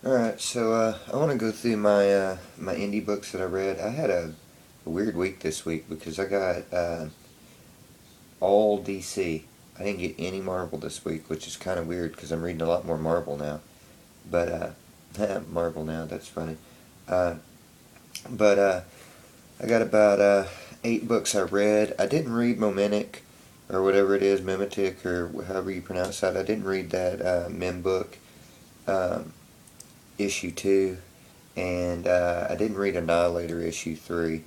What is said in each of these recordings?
Alright, so I want to go through my indie books that I read. I had a weird week this week because I got all DC. I didn't get any Marvel this week, which is kind of weird because I'm reading a lot more Marvel now. But Marvel now, that's funny. Uh, but I got about 8 books I read. I didn't read Momentic or whatever it is, Mimetic or however you pronounce that. I didn't read that Mem book. Um, issue 2, and I didn't read Annihilator issue 3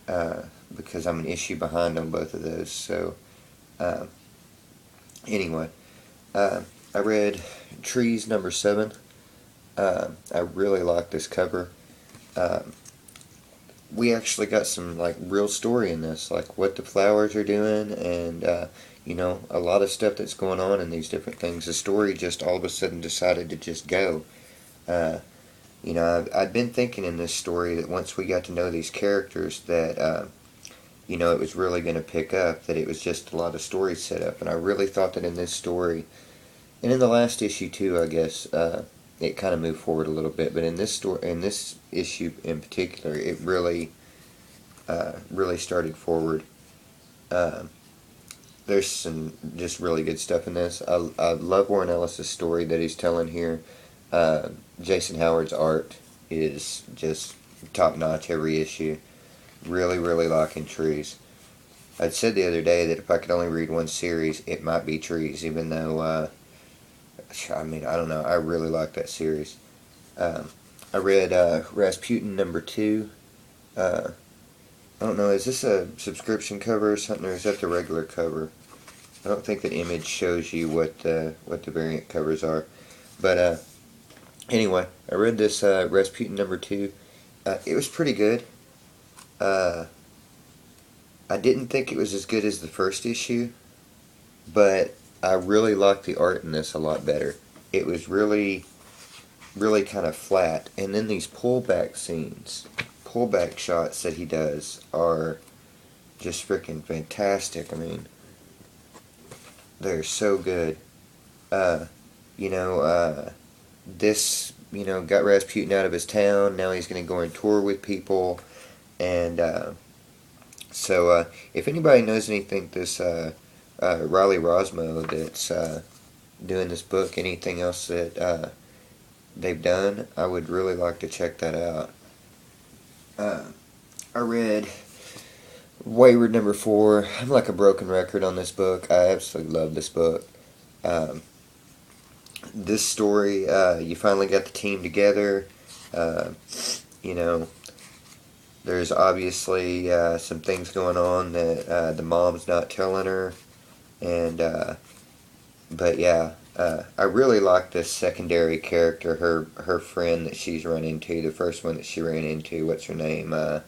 uh, because I'm an issue behind on both of those. So, uh, anyway, uh, I read Trees number 7. I really like this cover. Uh, we actually got some like real story in this, like what the flowers are doing, and a lot of stuff that's going on in these different things. The story just all of a sudden decided to just go. Uh, I'd been thinking in this story that once we got to know these characters that, it was really going to pick up, that it was just a lot of story set up. And I really thought that in this story, and in the last issue too, I guess, it kind of moved forward a little bit. But in this story, in this issue in particular, it really started forward. Uh, there's some just really good stuff in this. I love Warren Ellis' story that he's telling here. Uh, Jason Howard's art is just top notch every issue. Really, really liking Trees. I'd said the other day that if I could only read one series, it might be Trees, even though, I don't know, I really like that series. Um, I read Rasputin number 2. Uh, I don't know, is this a subscription cover or something, or is that the regular cover? I don't think the image shows you what the variant covers are. But anyway, I read this Rasputin number 2. It was pretty good. Uh, I didn't think it was as good as the first issue, but I really liked the art in this a lot better. It was really, really kind of flat. And then these pullback shots that he does are just freaking fantastic. I mean, they're so good. Uh, you know, this, got Rasputin out of his town. Now he's going to go on tour with people. And so, if anybody knows anything, this Riley Rosmo that's doing this book, anything else that they've done, I would really like to check that out. Uh, I read Wayward number 4. I'm like a broken record on this book. I absolutely love this book. Um, this story, you finally got the team together. Uh, you know, there's obviously some things going on that the mom's not telling her, and but yeah, I really like this secondary character, her friend that she's run into, the first one that she ran into. What's her name? Uh,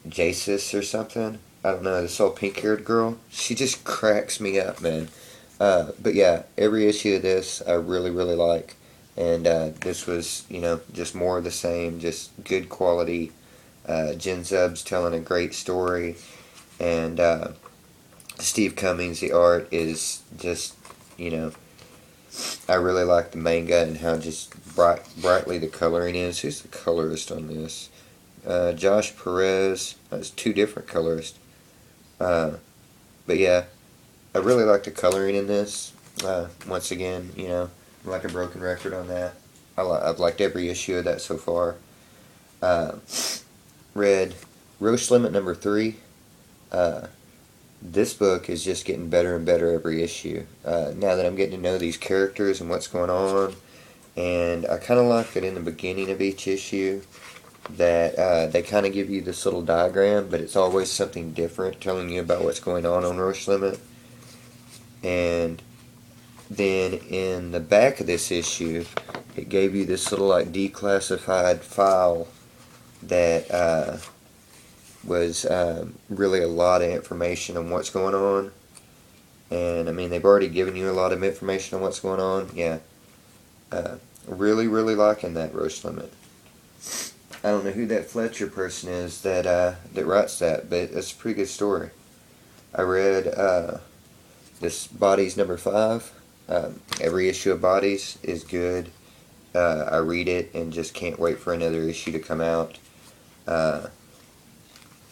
Jasis or something. I don't know. This old pink-haired girl. She just cracks me up, man. But yeah, every issue of this I really, really like. And this was, just more of the same, just good quality. Jen Zub's telling a great story. And Steve Cummings, the art is just, you know, I really like the manga and how just brightly the coloring is. Who's the colorist on this? Josh Perez. That's 2 different colorists. Uh, but yeah, I really like the coloring in this. Once again, I'm like a broken record on that. I've liked every issue of that so far. Uh, read Roche Limit number 3. Uh, this book is just getting better and better every issue. Now that I'm getting to know these characters and what's going on, and I kind of like that in the beginning of each issue that they kind of give you this little diagram, but it's always something different telling you about what's going on Roche Limit. And then in the back of this issue, it gave you this little like declassified file that was really a lot of information on what's going on. And I mean, they've already given you a lot of information on what's going on. Yeah, really, really liking that Roche Limit. I don't know who that Fletcher person is that writes that, but it's a pretty good story. I read this Bodies number 5. Every issue of Bodies is good. I read it and just can't wait for another issue to come out. Uh,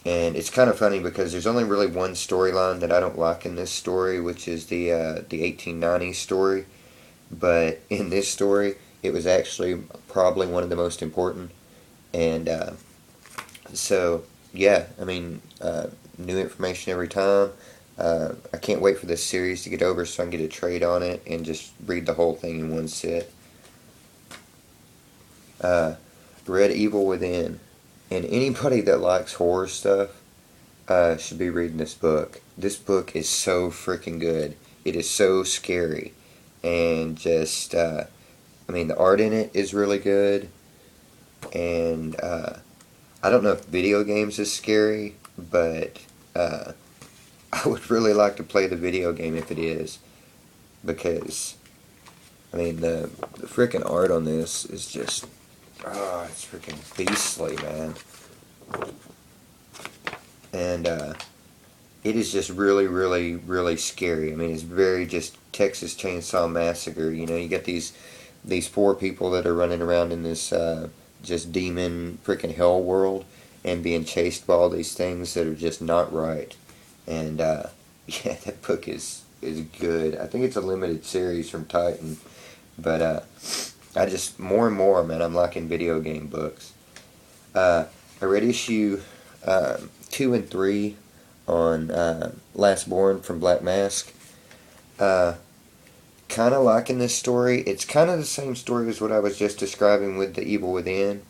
and it's kind of funny because there's only really one storyline that I don't like in this story, which is the 1890s story. But in this story, it was actually probably one of the most important. And so, yeah, I mean, new information every time. I can't wait for this series to get over so I can get a trade on it and just read the whole thing in one sit. Uh, Read Evil Within. And anybody that likes horror stuff should be reading this book. This book is so freaking good. It is so scary. And just, I mean, the art in it is really good. And I don't know if video games is scary, but I would really like to play the video game if it is. Because, I mean, the freaking art on this is just, oh, it's freaking beastly, man. And it is just really, really, really scary. I mean, it's very just Texas Chainsaw Massacre. You know, you got these four people that are running around in this just demon freaking hell world and being chased by all these things that are just not right. And yeah, that book is good. I think it's a limited series from Titan, but I just more and more, man, I'm liking video game books. I read issue 2 and 3 on Last Born from Black Mask. Kind of liking this story. It's kind of the same story as what I was just describing with The Evil Within.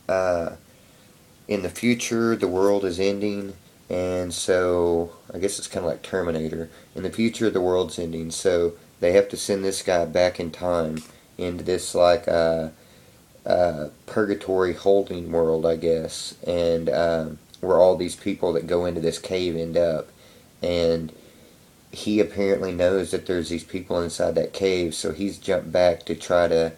In the future, the world is ending, and so I guess it's kind of like Terminator. In the future, the world's ending, so they have to send this guy back in time into this like purgatory holding world, I guess, and where all these people that go into this cave end up, and he apparently knows that there's these people inside that cave, so he's jumped back to try to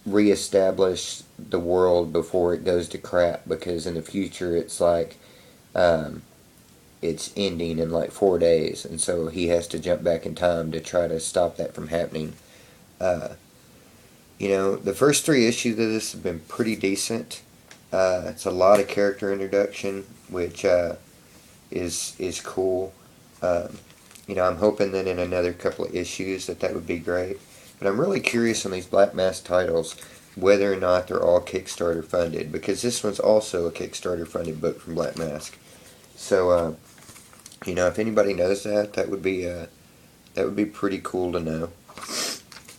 reestablish the world before it goes to crap, because in the future it's like it's ending in like 4 days, and so he has to jump back in time to try to stop that from happening. You know, the first 3 issues of this have been pretty decent. It's a lot of character introduction, which is cool. You know, I'm hoping that in another couple of issues that would be great. But I'm really curious on these Black Mask titles whether or not they're all Kickstarter funded, because this one's also a Kickstarter funded book from Black Mask. So, you know, if anybody knows that would be pretty cool to know.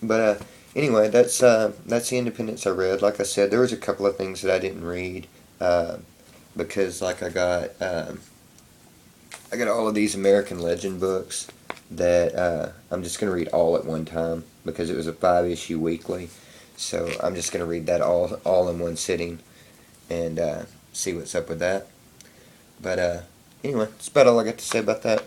But anyway, that's the Independents I read. Like I said, there was a couple of things that I didn't read because like I got all of these American Legend books that I'm just going to read all at one time because it was a 5-issue weekly. So I'm just going to read that all in one sitting and see what's up with that. But anyway, that's about all I got to say about that.